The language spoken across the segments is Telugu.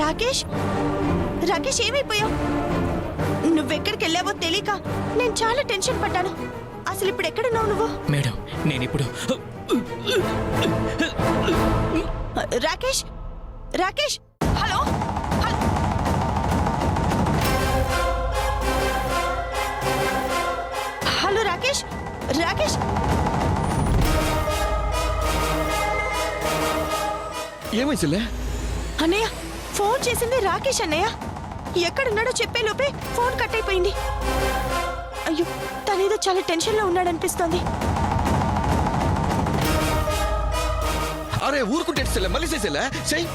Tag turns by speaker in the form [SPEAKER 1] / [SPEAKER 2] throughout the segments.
[SPEAKER 1] రాకేష్ రాకేష్ ఏమైపోయావు? నువ్వెక్కడికి వెళ్ళావో తెలియక నేను చాలా టెన్షన్ పడ్డాను. అసలు ఇప్పుడు ఎక్కడున్నావు నువ్వు?
[SPEAKER 2] మేడం నేనిప్పుడు
[SPEAKER 1] రాకేష్ రాకేష్ హలో హలో రాకేష్ రాకేష్
[SPEAKER 3] ఏమై చెల్లె?
[SPEAKER 1] అన్నయ్య ఫోన్ చేసింది రాకేష్ అన్నయ్య. ఎక్కడున్నాడో చెప్పే లోపే ఫోన్ కట్ అయిపోయింది. అయ్యో తనేదో చాలా టెన్షన్ లో ఉన్నాడనిపిస్తోంది.
[SPEAKER 3] అరే ఊరుకుంటే చెల్లె, మళ్ళీ చేసేలే చెయ్యి.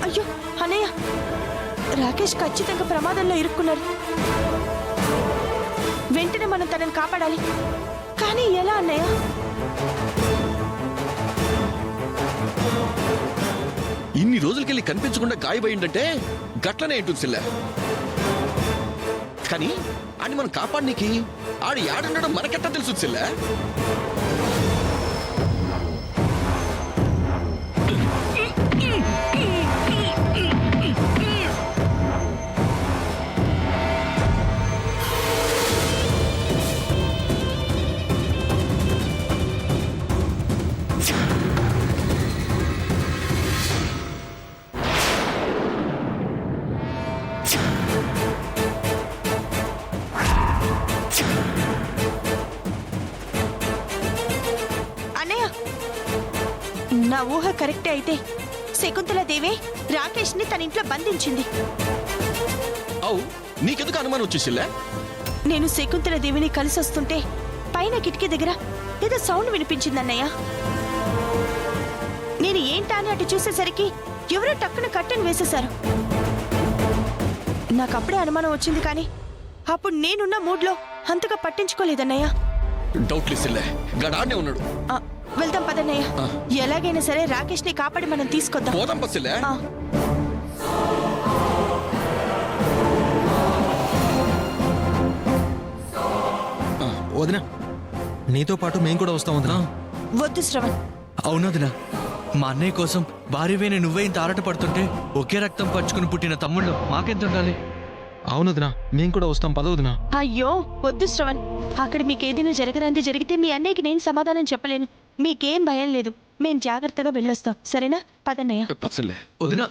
[SPEAKER 1] అయ్యో అన్నయ్య రాకేష్ ఖచ్చితంగా ప్రమాదంలో ఇరుక్కున్నారు. వెంటనే మనం తనని కాపాడాలి. కానీ ఎలా అన్నయ్య?
[SPEAKER 3] ఇన్ని రోజులకెళ్ళి కనిపించకుండా గాయమైందంటే గట్లనే ఉంటుంది చెల్లె. కానీ అని మనం కాపాడనీకి ఆడు యాడుండడం మనకెట్టా తెలుసు చెల్లె?
[SPEAKER 1] నా ఊహ కరెక్టే అయితే శకుంతలాదేవి రాకేష్ ని తన ఇంట్లో బంధించింది.
[SPEAKER 3] అవు నీకెందుకు అనుమానం వచ్చేసిలే?
[SPEAKER 1] నేను శకుంతలాదేవిని కలిసి వస్తుంటే పైన కిటికీ దగ్గర ఏదో సౌండ్ వినిపించిందన్నయ్య. నేను ఏంటా అని అటు చూసేసరికి ఎవరో టక్కున కట్టెను వేసేశారు. నాకప్పుడే అనుమానం వచ్చింది. కానీ అప్పుడు నేనున్న మూడ్లో అంతగా పట్టించుకోలేదన్నయ్య.
[SPEAKER 3] డౌట్ లేసిల్లే, గడానే ఉన్నాడు.
[SPEAKER 1] వెళ్దాం పదన్నయ్య. ఎలాగైనా సరే రాకేష్ ని కాపాడి మనం తీసుకొద్దాం.
[SPEAKER 3] పోదాం పసిల్లే.
[SPEAKER 4] వదినా నీతో పాటు మేము కూడా వస్తాం వదినా.
[SPEAKER 1] వద్దు శ్రవణ్.
[SPEAKER 2] అవునదినా, మా అన్నయ్య కోసం భార్యవేని నువ్వే ఇంత ఆరాట పడుతుంటే ఒకే రక్తం పంచుకుని పుట్టిన తమ్ముళ్ళు మాకెంత ఉండాలి?
[SPEAKER 4] అవునదినా మేము కూడా వస్తాం, పదవదినా.
[SPEAKER 1] అయ్యో వద్దు శ్రవణ్. అక్కడ మీకేదైనా జరగదంది జరిగితే మీ అన్నయ్యకి నేను సమాధానం చెప్పలేను. మీకేం భయం లేదు, మేం జాగ్రత్తగా వెళ్ళొస్తాం. సరేనా? పదన్నయ్య.
[SPEAKER 2] వదినా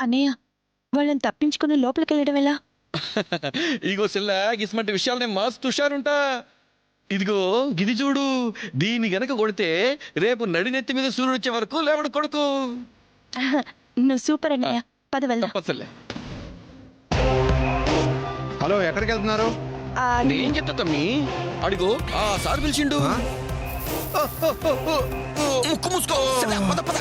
[SPEAKER 1] అన్నయ్య వాళ్ళని తప్పించుకుని లోపలికి వెళ్ళడం ఎలా?
[SPEAKER 3] ఇగో చెల్లె, గిస్మంటి విషయాలనే మస్తు హుషారుంటా. ఇదిగో గిది చూడు, దీని గనక కొడితే రేపు నడినెత్తి మీద సూర్యుడు వచ్చే వరకు లేవడు కొడుకు.
[SPEAKER 1] నువ్వు సూపర్ అన్నయ్య, పద వెళ్దాం.
[SPEAKER 4] హలో, ఎక్కడికి వెళ్తున్నారు?
[SPEAKER 3] నేను చెప్తా తమ్మి. అడిగో ఆ సార్ పిలిచిండు. ముక్కు మూసుకో. పద పద.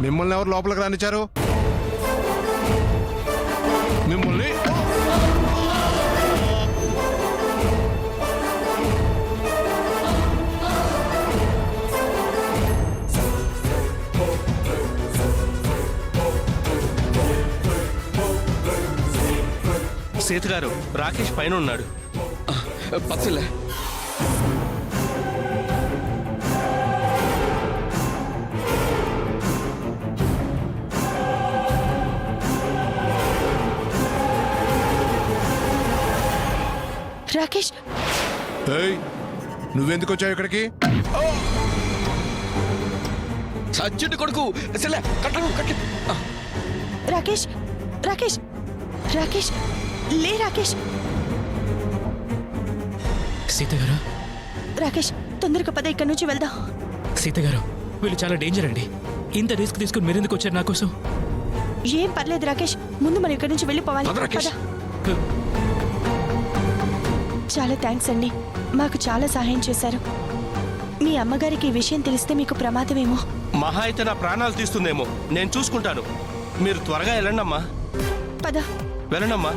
[SPEAKER 4] మిమ్మల్ని ఎవరు లోపలికి రానిచ్చారు? మిమ్మల్ని
[SPEAKER 5] సీత గారు, రాకేష్ పైన ఉన్నాడు.
[SPEAKER 3] పచ్చలే.
[SPEAKER 1] రాకేష్,
[SPEAKER 4] ఏయ్ నువ్వెందుకు వచ్చావు ఇక్కడికి?
[SPEAKER 3] సజ్జుడి కొడుకు సెల్లె కట్టలు కట్టి.
[SPEAKER 1] రాకేష్, రాకేష్, రాకేష్, లే రాకేష్.
[SPEAKER 6] సీత గారు,
[SPEAKER 1] రాకేష్, తొందరగా పద, ఇక్కడి నుంచి వెళ్దాం.
[SPEAKER 6] సీత గారు, వీళ్ళు చాలా డేంజర్ అండి. ఇంత రిస్క్ తీసుకుని మీరెందుకు వచ్చారు నా కోసం?
[SPEAKER 1] ఏం పర్లేదు రాకేష్, ముందు మనం ఇక్కడి నుంచి వెళ్ళిపోవాలి.
[SPEAKER 3] పద రాకేష్.
[SPEAKER 1] పద. చాలా థ్యాంక్స్ అండి, మాకు చాలా సహాయం చేశారు. మీ అమ్మగారికి ఈ విషయం తెలిస్తే మీకు ప్రమాదమేమో.
[SPEAKER 5] మహా అయితే నా ప్రాణాలు తీస్తుందేమో. నేను చూసుకుంటాను. మీరు త్వరగా వెళ్ళండమ్మా.
[SPEAKER 1] పద.
[SPEAKER 5] వెళ్ళండమ్మా.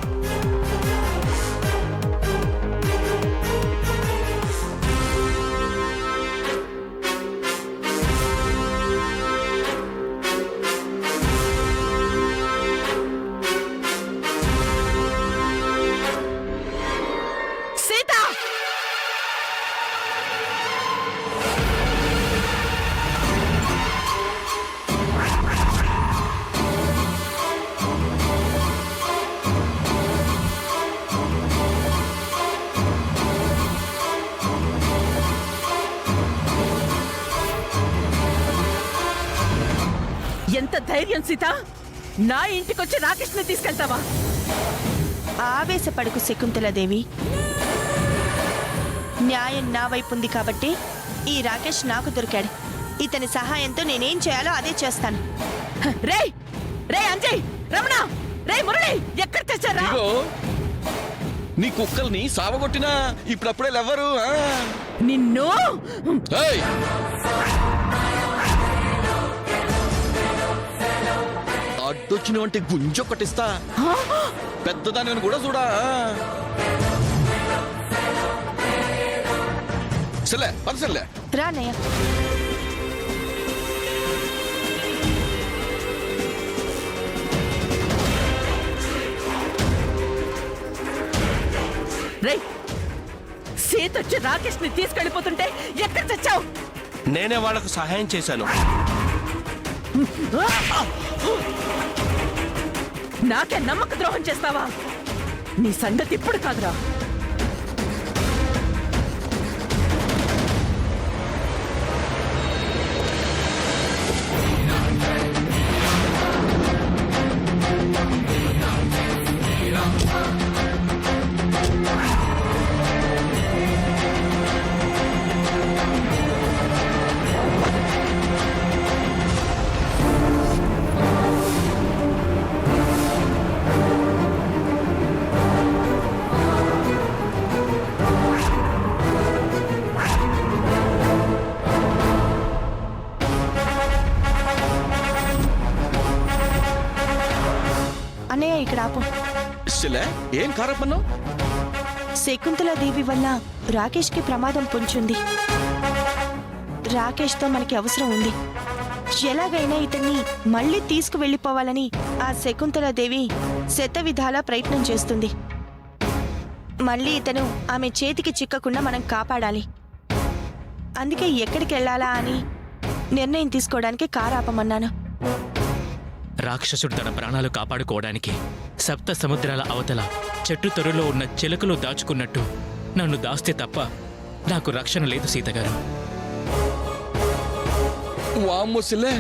[SPEAKER 1] సీత,
[SPEAKER 7] ఎంత ధైర్యం సీత! నా ఇంటికొచ్చి రాకేష్ని తీసుకెళ్తావా?
[SPEAKER 1] ఆవేశపడుకు శకుంతలాదేవి. న్యాయం నా వైపు ఉంది కాబట్టి ఈ రాకేష్ నాకు దొరికాడు. ఇతని సహాయంతో నేనేం చేయాలో అదే చేస్తాను.
[SPEAKER 7] రే రే అంజయ్, రమణ, రే మురళి, ఎక్కడ తెచ్చారా?
[SPEAKER 3] ఇగో నీ కుక్కల్ని సావగొట్టినా ఇప్పుడప్పుడే లెవ్వరు.
[SPEAKER 7] నిన్ను
[SPEAKER 3] ఏయ్! అడ్డొచ్చినవంటే గుంజొక్కటిస్తా. పెద్దదాని కూడా చూడా. సెల్లె పద సెల్లె.
[SPEAKER 1] రానయ్య.
[SPEAKER 7] రే, సీత వచ్చి రాకేష్ని తీసుకెళ్ళిపోతుంటే ఎక్కడ తెచ్చావు?
[SPEAKER 5] నేనే వాళ్ళకు సహాయం చేశాను.
[SPEAKER 7] నాకే నమ్మక ద్రోహం చేస్తావా? నీ సంగతి ఇప్పుడు కాదురా.
[SPEAKER 1] అన్నయ్య, ఇక్కడ ఆపు.
[SPEAKER 3] సెల్లె ఏం కారపన్నావు?
[SPEAKER 1] శకుంతలాదేవి వల్ల రాకేష్కి ప్రమాదం పొంచుంది. రాకేష్తో మనకి అవసరం ఉంది. ఎలాగైనా ఇతన్ని మళ్ళీ తీసుకువెళ్ళిపోవాలని ఆ శకుంతలాదేవి శతవిధాలా ప్రయత్నం చేస్తుంది. మళ్ళీ ఇతను ఆమె చేతికి చిక్కకుండా మనం కాపాడాలి. అందుకే ఎక్కడికి వెళ్ళాలా అని నిర్ణయం తీసుకోవడానికి కారు ఆపమన్నాను.
[SPEAKER 6] రాక్షసుడు తన ప్రాణాలు కాపాడుకోవడానికి సప్త సముద్రాల అవతల చెట్టు తొర్రలో ఉన్న చిలకలో దాచుకున్నట్టు నన్ను దాస్తే తప్ప నాకు రక్షణ లేదు సీతగారు.
[SPEAKER 3] వామ్మో సెల్లె,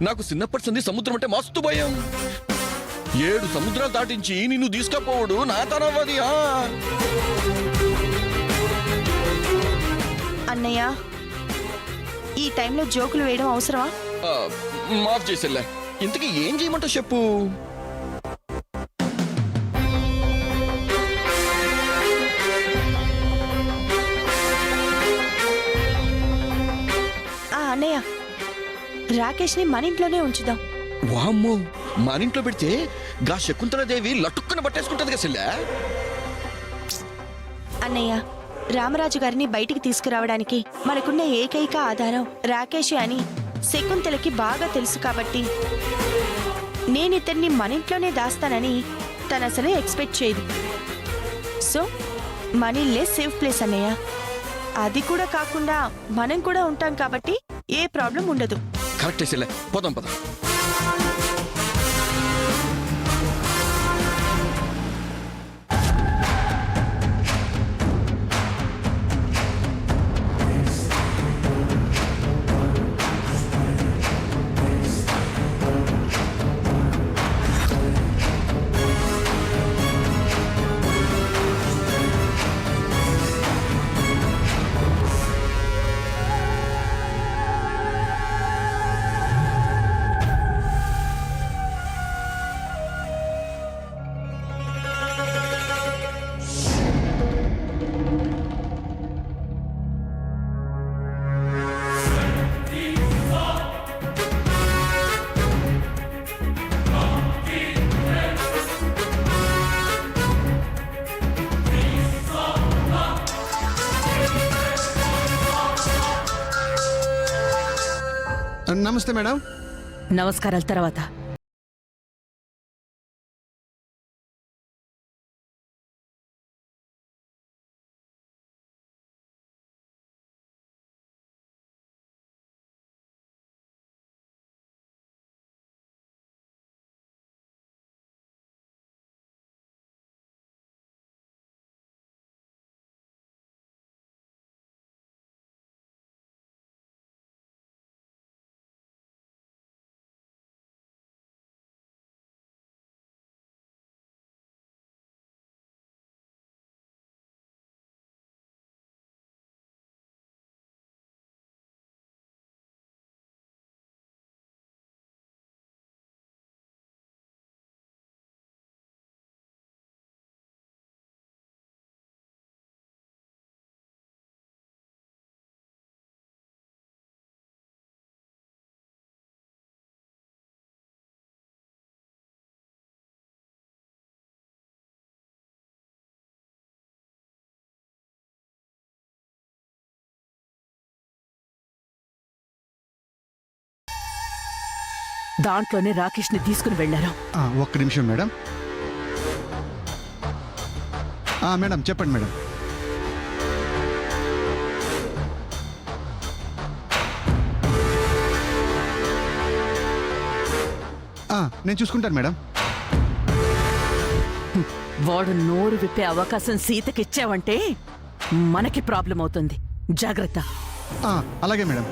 [SPEAKER 3] నాకు చిన్నప్పటి సంది సముద్రం అంటే మస్తు భయం. 7 సముద్రాలు దాటించి నిన్ను తీసుకపోవడు నా తనవ్వది.
[SPEAKER 1] అన్నయ్య, ఈ టైంలో జోకులు వేయడం అవసరమా?
[SPEAKER 3] మాఫ్ చేసేలే. ఇంతకీ ఏం చేయమంటావు చెప్పు.
[SPEAKER 1] అన్నయ్య, రాకేష్ని మన ఇంట్లోనే ఉంచుదాం.
[SPEAKER 3] వామ్మో, మన ఇంట్లో పెడితే గా శకుంతలాదేవి లటుక్కున పట్టేసుకుంటది కదా సెల్లె.
[SPEAKER 1] అన్నయ్య, రామరాజు గారిని బయటికి తీసుకురావడానికి మనకున్న ఏకైక ఆధారం రాకేష్ అని శకుంతలకి బాగా తెలుసు కాబట్టి నేనితన్ని మన ఇంట్లోనే దాస్తానని తను అసలు ఎక్స్పెక్ట్ చేయదు. So money less safe place అన్నయ్య. అది కూడా కాకుండా మనం కూడా ఉంటాం కాబట్టి ఏ ప్రాబ్లం ఉండదు.
[SPEAKER 3] కరెక్టే చెల్లె, పోదాం పద.
[SPEAKER 8] నమస్తే మేడం.
[SPEAKER 7] నమస్కారాల తర్వాత దాంట్లోనే రాకేష్ని తీసుకుని వెళ్లారు.
[SPEAKER 8] ఒక్క నిమిషం మేడం. మేడం చెప్పండి మేడం. నేను చూసుకుంటాను మేడం.
[SPEAKER 7] వాడు నోరు విప్పే అవకాశం సీతకిచ్చావంటే మనకి ప్రాబ్లం అవుతుంది. జాగ్రత్త.
[SPEAKER 8] అలాగే మేడం.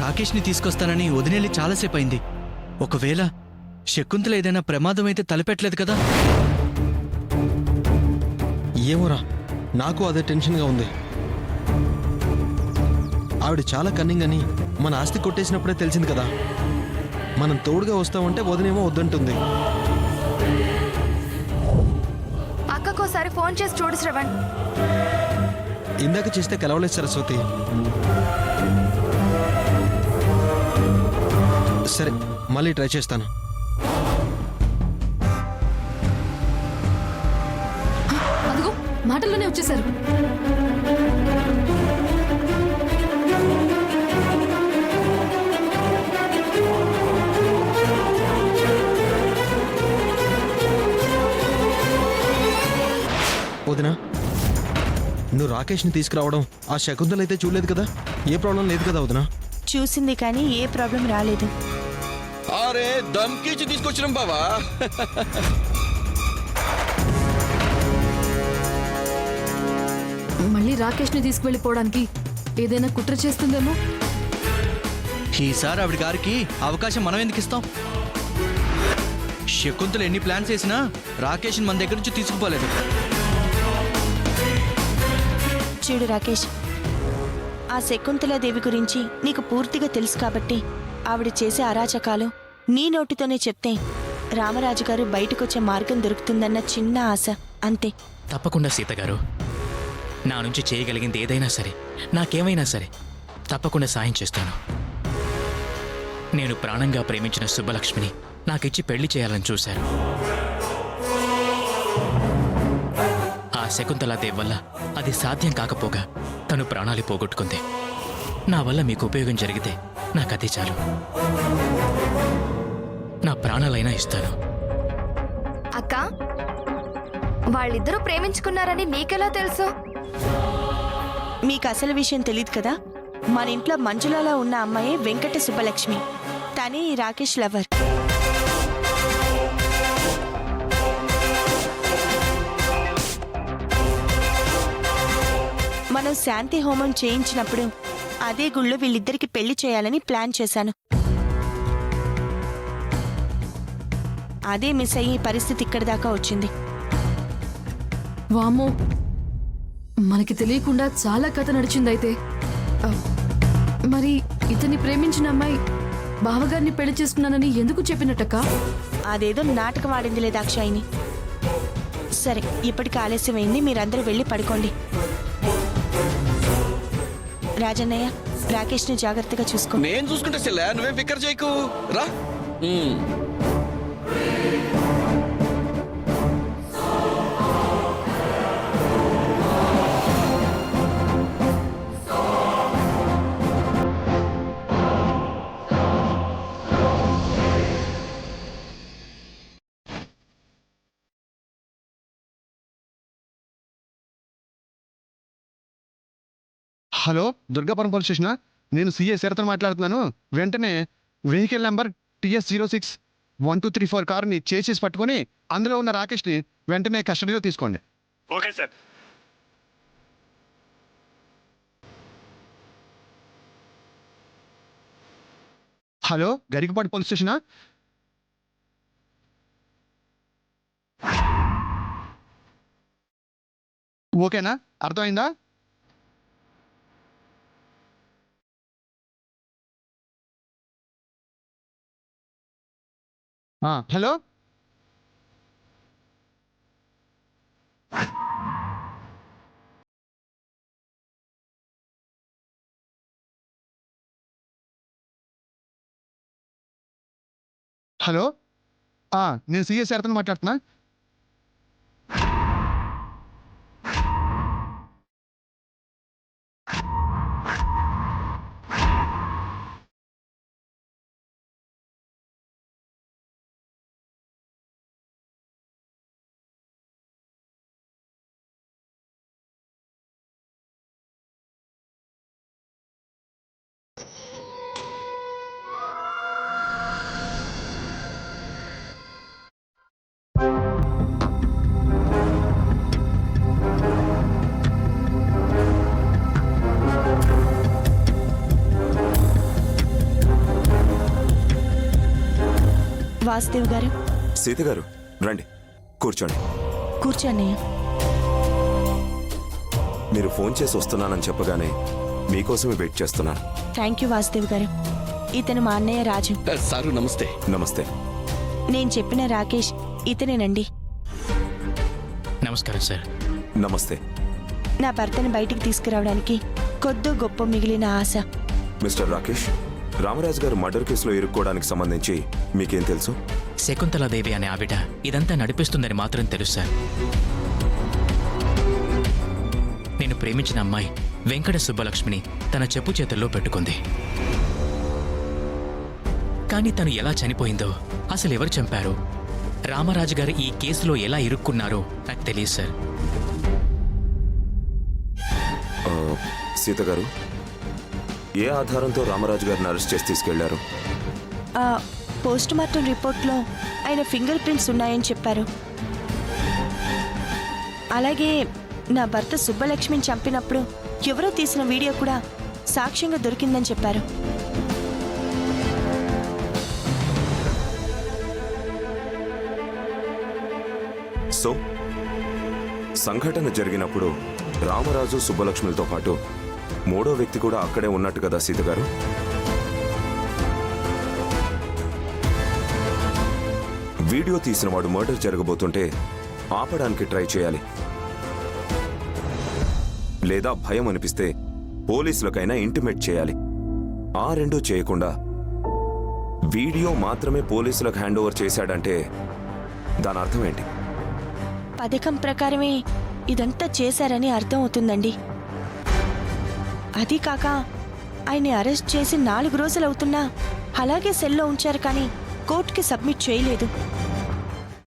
[SPEAKER 2] రాకేష్ని తీసుకొస్తానని వదినేళ్ళి చాలాసేపు అయింది. ఒకవేళ శకుంతల ఏదైనా ప్రమాదం అయితే తలపెట్టలేదు కదా?
[SPEAKER 9] ఏమోరా, నాకు అదే టెన్షన్గా ఉంది. ఆవిడ చాలా కన్నింగ్ అని మన ఆస్తి కొట్టేసినప్పుడే తెలిసింది కదా. మనం తోడుగా వస్తామంటే వదినేమో వద్దంటుంది.
[SPEAKER 10] అక్కకోసారి ఫోన్ చేసి చూడు శ్రవణ్.
[SPEAKER 9] ఇందాక చేస్తే కలవలేదు సరస్వతి. సరే, మళ్ళీ ట్రై చేస్తాను.
[SPEAKER 10] అదిగో మాటల్లోనే వచ్చేసారు.
[SPEAKER 9] వదినా, నువ్వు రాకేష్ని తీసుకురావడం ఆ శకుంతల అయితే చూడలేదు కదా? ఏ ప్రాబ్లం లేదు కదా వదినా?
[SPEAKER 1] చూసింది కానీ ఏ ప్రాబ్లం రాలేదు.
[SPEAKER 3] అరే దమ్కిచ్చి తీసుకొచ్చినాం బావా.
[SPEAKER 10] మళ్ళీ రాకేష్ ని తీసుకువెళ్ళిపోవడానికి ఏదైనా కుట్ర చేస్తుందేమో.
[SPEAKER 2] ఈసారి ఆవిడ గారికి అవకాశం మనం ఎందుకు ఇస్తాం? శకుంతలు ఎన్ని ప్లాన్స్ చేసినా రాకేష్ని మన దగ్గర నుంచి తీసుకుపోలేదు.
[SPEAKER 1] చూడు రాకేష్, ఆ శకుంతలాదేవి గురించి నీకు పూర్తిగా తెలుసు కాబట్టి ఆవిడ చేసే అరాచకాలు నీ నోటితోనే చెప్తే రామరాజు గారు బయటకొచ్చే మార్గం దొరుకుతుందన్న చిన్న ఆశ, అంతే.
[SPEAKER 6] తప్పకుండా సీతగారు, నా నుంచి చేయగలిగింది ఏదైనా సరే, నాకేమైనా సరే తప్పకుండా సాయం చేస్తాను. నేను ప్రాణంగా ప్రేమించిన సుబ్బలక్ష్మిని నాకిచ్చి పెళ్లి చేయాలని చూశారు. ఆ శకుంతలాదేవి వల్ల అది సాధ్యం కాకపోగా తను ప్రాణాలు పోగొట్టుకుంది. నా వల్ల మీకు ఉపయోగం జరిగితే నాకది చాలు. నా ప్రాణాలైనా ఇస్తాను.
[SPEAKER 11] అక్క, వాళ్ళిద్దరూ ప్రేమించుకున్నారని నీకెలా తెలుసు?
[SPEAKER 1] మీకు అసలు విషయం తెలియదు కదా. మన ఇంట్లో మంజులాలా ఉన్న అమ్మాయే వెంకట సుబ్బలక్ష్మి. తనే ఈ రాకేష్ లవర్. మనం శాంతి హోమం చేయించినప్పుడు అదే గుళ్ళో వీళ్ళిద్దరికి పెళ్లి చేయాలని ప్లాన్ చేశాను. అదే మిస్ అయ్యి పరిస్థితి ఇక్కడి దాకా వచ్చింది.
[SPEAKER 10] వామ్మో, మనకి తెలియకుండా చాలా కథ నడిచిందైతే. ఆ, మరి ఇతన్ని ప్రేమించిన అమ్మాయి బావగారిని పెళ్లి చేసుకున్నానని ఎందుకు చెప్పినట్టక్క?
[SPEAKER 1] అదేదో నాటకం ఆడింది లేదా అక్షయ్ని. సరే, ఇప్పటికి ఆలస్యమైంది, మీరందరూ వెళ్ళి పడుకోండి. రాజన్నయ్య, రాకేష్ని జాగ్రత్తగా చూసుకో.
[SPEAKER 3] నేను చూసుకుంటా చెల్లె, నువ్వేం ఫిక్కర్ చేయకు. రా.
[SPEAKER 8] హలో, దుర్గాపురం పోలీస్ స్టేషనా? నేను సిఏ శరత్తో మాట్లాడుతున్నాను. వెంటనే వెహికల్ నెంబర్ TS061234 కారుని చేసి పట్టుకొని అందులో ఉన్న రాకేష్ని వెంటనే కస్టడీలో తీసుకోండి.
[SPEAKER 5] Okay sir.
[SPEAKER 8] Hello, Garikapati police స్టేషనా? ఓకేనా? అర్థమైందా? హలో, హలో, నేను సిఎస్ శరత్తో మాట్లాడుతున్నా.
[SPEAKER 1] వాసుదేవ్ గారు,
[SPEAKER 12] సీత గారు, రండి కూర్చోండి.
[SPEAKER 1] కూర్చోన్నయ్య.
[SPEAKER 12] మీరు ఫోన్ చేసి వస్తున్నానని చెప్పగానే మీకోసమే వెయిట్ చేస్తున్నాను.
[SPEAKER 1] థ్యాంక్ యూ వాసుదేవ్ గారు. ఇతను మా అన్నయ్య రాజు.
[SPEAKER 3] సారు నమస్తే.
[SPEAKER 12] నమస్తే.
[SPEAKER 1] నేను చెప్పిన రాకేష్ ఇతనేనండి.
[SPEAKER 6] నమస్కారం సార్.
[SPEAKER 12] నమస్తే.
[SPEAKER 1] నా భర్తను బయటికి తీసుకురావడానికి కొద్దో గొప్ప మిగిలిన ఆశ.
[SPEAKER 12] మిస్టర్ రాకేష్, రామరాజు గారు మర్డర్ కేసులో ఇరుక్కోవడానికి సంబంధించి మీకేం తెలుసు?
[SPEAKER 6] శకుంతలాదేవి అనే ఆవిడ ఇదంతా నడిపిస్తుందని మాత్రం తెలుసు సార్. నేను ప్రేమించిన అమ్మాయి వెంకట సుబ్బలక్ష్మిని తన చెప్పు చేతుల్లో పెట్టుకుంది. కానీ తను ఎలా చనిపోయిందో, అసలు ఎవరు చంపారో, రామరాజు గారు ఈ కేసులో ఎలా ఇరుక్కున్నారో నాకు తెలియదు సార్.
[SPEAKER 12] సీత గారు, ఏ ఆధారంతో రామరాజు గారిని అరెస్ట్ చేసి తీసుకెళ్లారు?
[SPEAKER 1] పోస్ట్ మార్టం రిపోర్ట్లో ఆయన ఫింగర్ ప్రింట్స్ ఉన్నాయని చెప్పారు. అలాగే నా భర్త సుబ్బలక్ష్మిని చంపినప్పుడు ఎవరో తీసిన వీడియో కూడా సాక్ష్యంగా దొరికిందని చెప్పారు.
[SPEAKER 12] సో సంఘటన జరిగినప్పుడు రామరాజు సుబ్బలక్ష్మిలతో పాటు మూడో వ్యక్తి కూడా అక్కడే ఉన్నట్టు కదా సీత గారు? వీడియో తీసిన వాడు మర్డర్ జరగబోతుంటే ఆపడానికి ట్రై చేయాలి, లేదా భయం అనిపిస్తే పోలీసులకైనా ఇంటిమేట్ చేయాలి. ఆ రెండూ చేయకుండా వీడియో మాత్రమే పోలీసులకు హ్యాండ్ ఓవర్ చేశాడంటే దాని అర్థం ఏంటి?
[SPEAKER 1] పథకం ప్రకారమే ఇదంతా చేశారని అర్థం అవుతుందండి. అది కాక ఆయన్ని అరెస్ట్ చేసి 4 రోజులవుతున్నా అలాగే సెల్లో ఉంచారు కానీ కోర్టుకి సబ్మిట్ చేయలేదు.